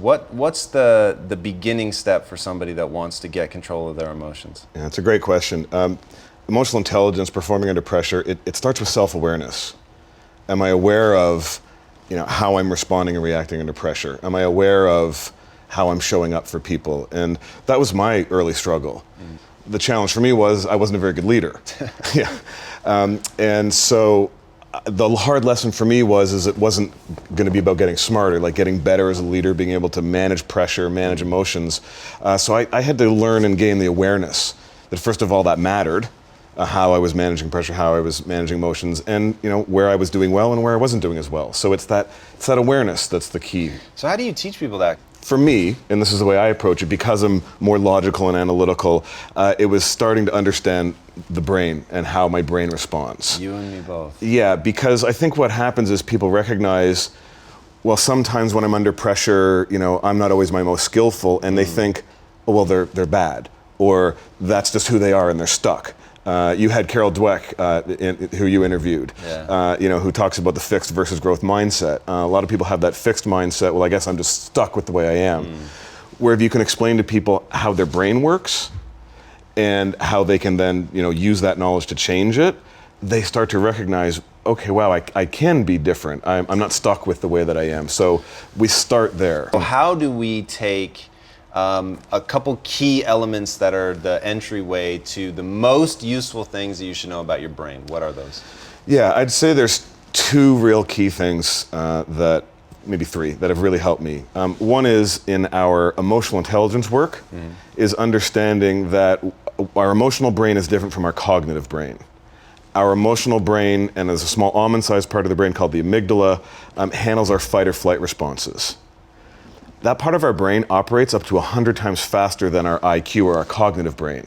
What's the beginning step for somebody that wants to get control of their emotions? Yeah, that's a great question. Emotional intelligence, performing under pressure, it starts with self-awareness. Am I aware of, how I'm responding and reacting under pressure? Am I aware of how I'm showing up for people? And that was my early struggle. The challenge for me was I wasn't a very good leader. Yeah. And so the hard lesson for me is it wasn't going to be about getting smarter, like getting better as a leader, being able to manage pressure, manage emotions. So I had to learn and gain the awareness that first of all that mattered, how I was managing pressure, how I was managing emotions, and where I was doing well and where I wasn't doing as well. So it's that awareness that's the key. So how do you teach people that? For me, and this is the way I approach it, because I'm more logical and analytical, it was starting to understand the brain and how my brain responds. You and me both. Yeah, because I think what happens is people recognize, well, sometimes when I'm under pressure, I'm not always my most skillful, and they think, oh, well, they're bad, or that's just who they are and they're stuck. You had Carol Dweck, who you interviewed, who talks about the fixed versus growth mindset. A lot of people have that fixed mindset, well, I guess I'm just stuck with the way I am. Where if you can explain to people how their brain works and how they can then use that knowledge to change it, they start to recognize, okay, wow, I can be different. I'm not stuck with the way that I am. So we start there. So how do we take a couple key elements that are the entryway to the most useful things that you should know about your brain? What are those? Yeah, I'd say there's two real key things maybe three, that have really helped me. One is in our emotional intelligence work, is understanding that our emotional brain is different from our cognitive brain. Our emotional brain, and there's a small almond-sized part of the brain called the amygdala, handles our fight or flight responses. That part of our brain operates up to 100 times faster than our IQ or our cognitive brain.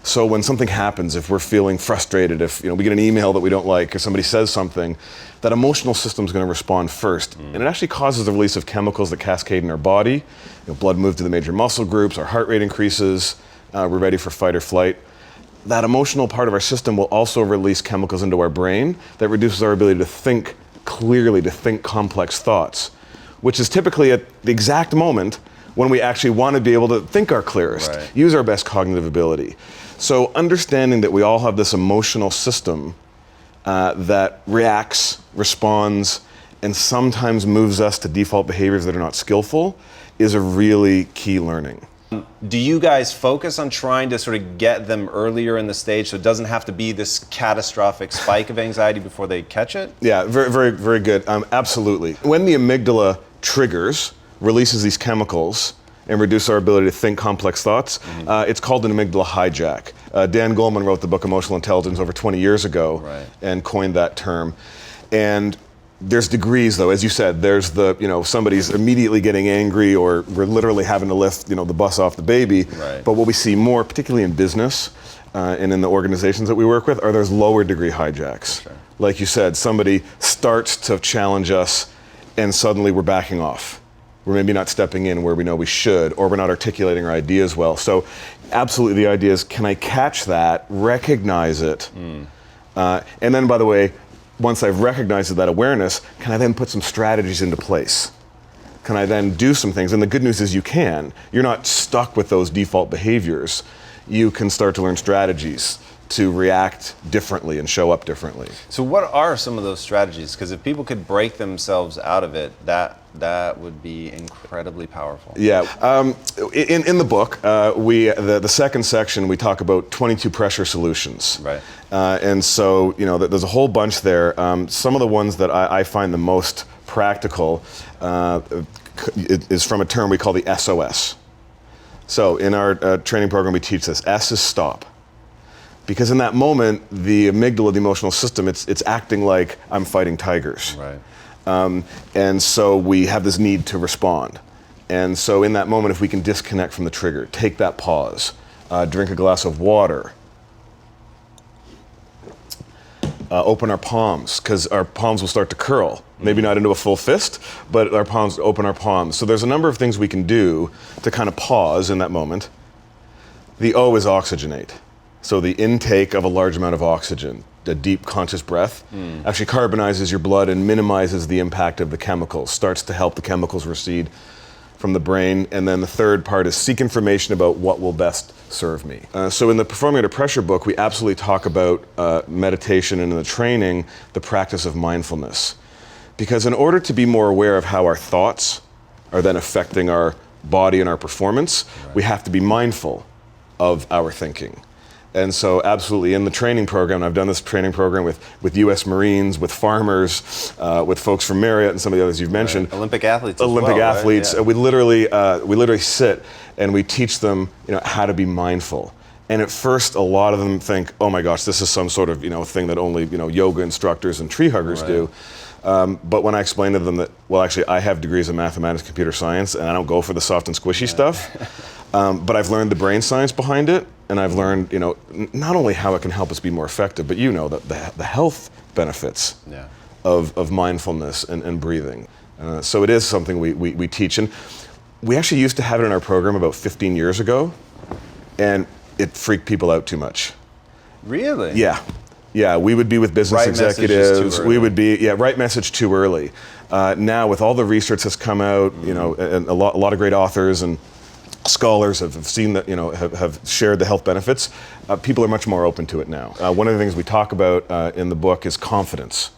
So when something happens, if we're feeling frustrated, if we get an email that we don't like, or somebody says something, that emotional system is going to respond first. And it actually causes the release of chemicals that cascade in our body. Blood moves to the major muscle groups, our heart rate increases, we're ready for fight or flight. That emotional part of our system will also release chemicals into our brain that reduces our ability to think clearly, to think complex thoughts, which is typically at the exact moment when we actually want to be able to think our clearest, use our best cognitive ability. So understanding that we all have this emotional system that reacts, responds, and sometimes moves us to default behaviors that are not skillful is a really key learning. Do you guys focus on trying to sort of get them earlier in the stage so it doesn't have to be this catastrophic spike of anxiety before they catch it? Yeah, very, very, very good. Absolutely. When the amygdala triggers, releases these chemicals, and reduce our ability to think complex thoughts, it's called an amygdala hijack. Dan Goleman wrote the book Emotional Intelligence over 20 years ago and coined that term. And there's degrees, though, as you said. There's the, somebody's immediately getting angry, or we're literally having to lift, the bus off the baby. But what we see more, particularly in business and in the organizations that we work with, are those lower degree hijacks. Like you said, somebody starts to challenge us and suddenly we're backing off. We're maybe not stepping in where we know we should, or we're not articulating our ideas well. So absolutely the idea is, can I catch that, recognize it, and then, by the way, once I've recognized that awareness, can I then put some strategies into place? Can I then do some things? And the good news is you can. You're not stuck with those default behaviors. You can start to learn strategies to react differently and show up differently. So what are some of those strategies? Because if people could break themselves out of it, that would be incredibly powerful. Yeah, in the book, the second section, we talk about 22 pressure solutions. And so, there's a whole bunch there. Some of the ones that I find the most practical is from a term we call the SOS. So in our training program, we teach this. S is stop. Because in that moment, the amygdala, the emotional system, it's acting like I'm fighting tigers. And so we have this need to respond. And so in that moment, if we can disconnect from the trigger, take that pause, drink a glass of water, open our palms, because our palms will start to curl. Maybe not into a full fist, but our palms, open our palms. So there's a number of things we can do to kind of pause in that moment. The O is oxygenate. So the intake of a large amount of oxygen, a deep conscious breath, actually carbonizes your blood and minimizes the impact of the chemicals, starts to help the chemicals recede from the brain. And then the third part is seek information about what will best serve me. So in the Performing Under Pressure book, we absolutely talk about meditation, and in the training, the practice of mindfulness. Because in order to be more aware of how our thoughts are then affecting our body and our performance, we have to be mindful of our thinking. And so absolutely in the training program, I've done this training program with U.S. Marines, with farmers, with folks from Marriott and some of the others you've mentioned. Olympic athletes Olympic athletes. Right? Yeah. We literally sit and we teach them, how to be mindful. And at first, a lot of them think, oh my gosh, this is some sort of, thing that only, yoga instructors and tree huggers do. But when I explain to them that, well, actually, I have degrees in mathematics, computer science, and I don't go for the soft and squishy stuff, but I've learned the brain science behind it, and I've learned, not only how it can help us be more effective, but the health benefits of mindfulness and breathing. So it is something we teach, and we actually used to have it in our program about 15 years ago, and it freaked people out too much. Really? Yeah. Yeah, we would be with business executives. We would be, right message too early. Now, with all the research that's come out, and a lot of great authors and scholars have seen that, have shared the health benefits, people are much more open to it now. One of the things we talk about in the book is confidence.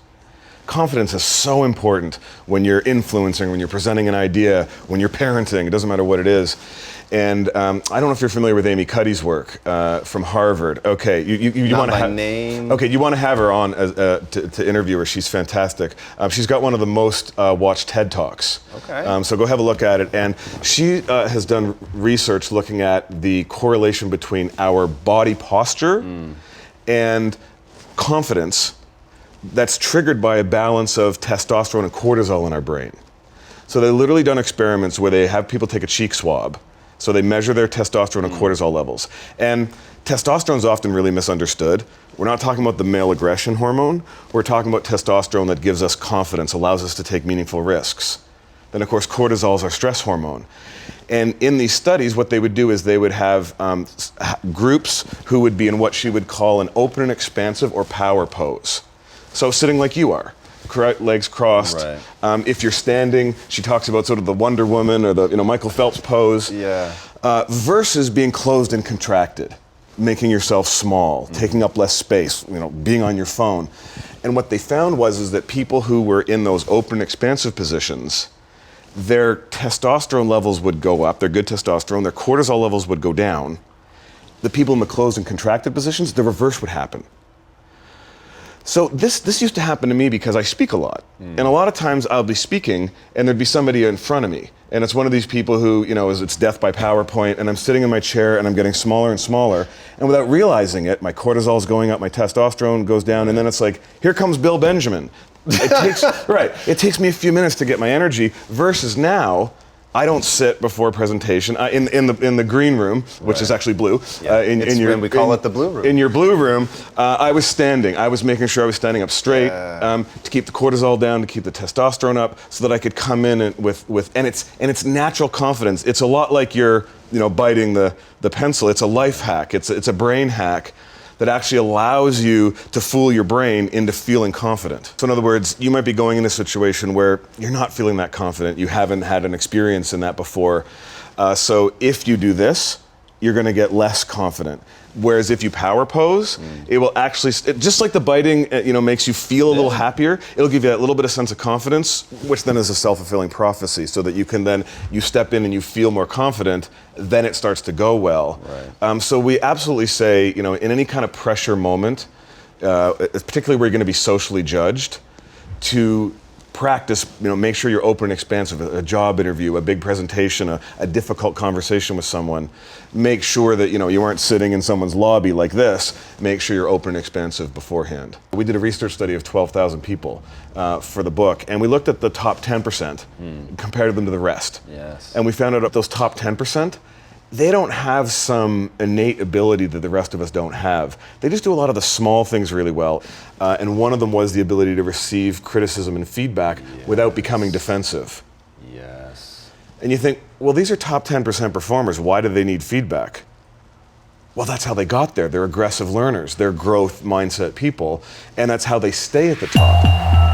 Confidence is so important when you're influencing, when you're presenting an idea, when you're parenting, it doesn't matter what it is. And I don't know if you're familiar with Amy Cuddy's work from Harvard. Okay, you want to have name. Okay, you want to have her on to interview her. She's fantastic. She's got one of the most watched TED Talks. Okay. So go have a look at it. And she has done research looking at the correlation between our body posture and confidence that's triggered by a balance of testosterone and cortisol in our brain. So they've literally done experiments where they have people take a cheek swab. So they measure their testosterone and cortisol levels. And testosterone is often really misunderstood. We're not talking about the male aggression hormone. We're talking about testosterone that gives us confidence, allows us to take meaningful risks. Then, of course, cortisol is our stress hormone. And in these studies, what they would do is they would have groups who would be in what she would call an open and expansive or power pose. So sitting like you are. Legs crossed. Right. If you're standing, she talks about sort of the Wonder Woman or the Michael Phelps pose. Yeah. Versus being closed and contracted, making yourself small, taking up less space, being on your phone. And what they found is that people who were in those open, expansive positions, their testosterone levels would go up, their good testosterone, their cortisol levels would go down. The people in the closed and contracted positions, the reverse would happen. So this used to happen to me because I speak a lot. And a lot of times I'll be speaking and there'd be somebody in front of me. And it's one of these people who, it's death by PowerPoint, and I'm sitting in my chair and I'm getting smaller and smaller. And without realizing it, my cortisol's going up, my testosterone goes down, and then it's like, here comes Bill Benjamin. It takes me a few minutes to get my energy, versus now, I don't sit before a presentation in the green room, which is actually blue. Yeah. We call it the blue room. In your blue room, I was standing. I was making sure I was standing up straight to keep the cortisol down, to keep the testosterone up, so that I could come in and it's natural confidence. It's a lot like you're biting the pencil. It's a life hack. It's a brain hack that actually allows you to fool your brain into feeling confident. So in other words, you might be going in a situation where you're not feeling that confident, you haven't had an experience in that before. So if you do this, you're gonna get less confident. Whereas if you power pose, it will actually, just like the biting, makes you feel a little happier, it'll give you that little bit of sense of confidence, which then is a self-fulfilling prophecy, so that you can then, you step in and you feel more confident, then it starts to go well. Right. So we absolutely say, in any kind of pressure moment, particularly where you're gonna be socially judged, to practice, make sure you're open and expansive, a job interview, a big presentation, a difficult conversation with someone. Make sure that, you aren't sitting in someone's lobby like this. Make sure you're open and expansive beforehand. We did a research study of 12,000 people for the book, and we looked at the top 10%, compared them to the rest. Yes. And we found out that those top 10%, they don't have some innate ability that the rest of us don't have. They just do a lot of the small things really well. And one of them was the ability to receive criticism and feedback without becoming defensive. Yes. And you think, well, these are top 10% performers. Why do they need feedback? Well, that's how they got there. They're aggressive learners. They're growth mindset people. And that's how they stay at the top.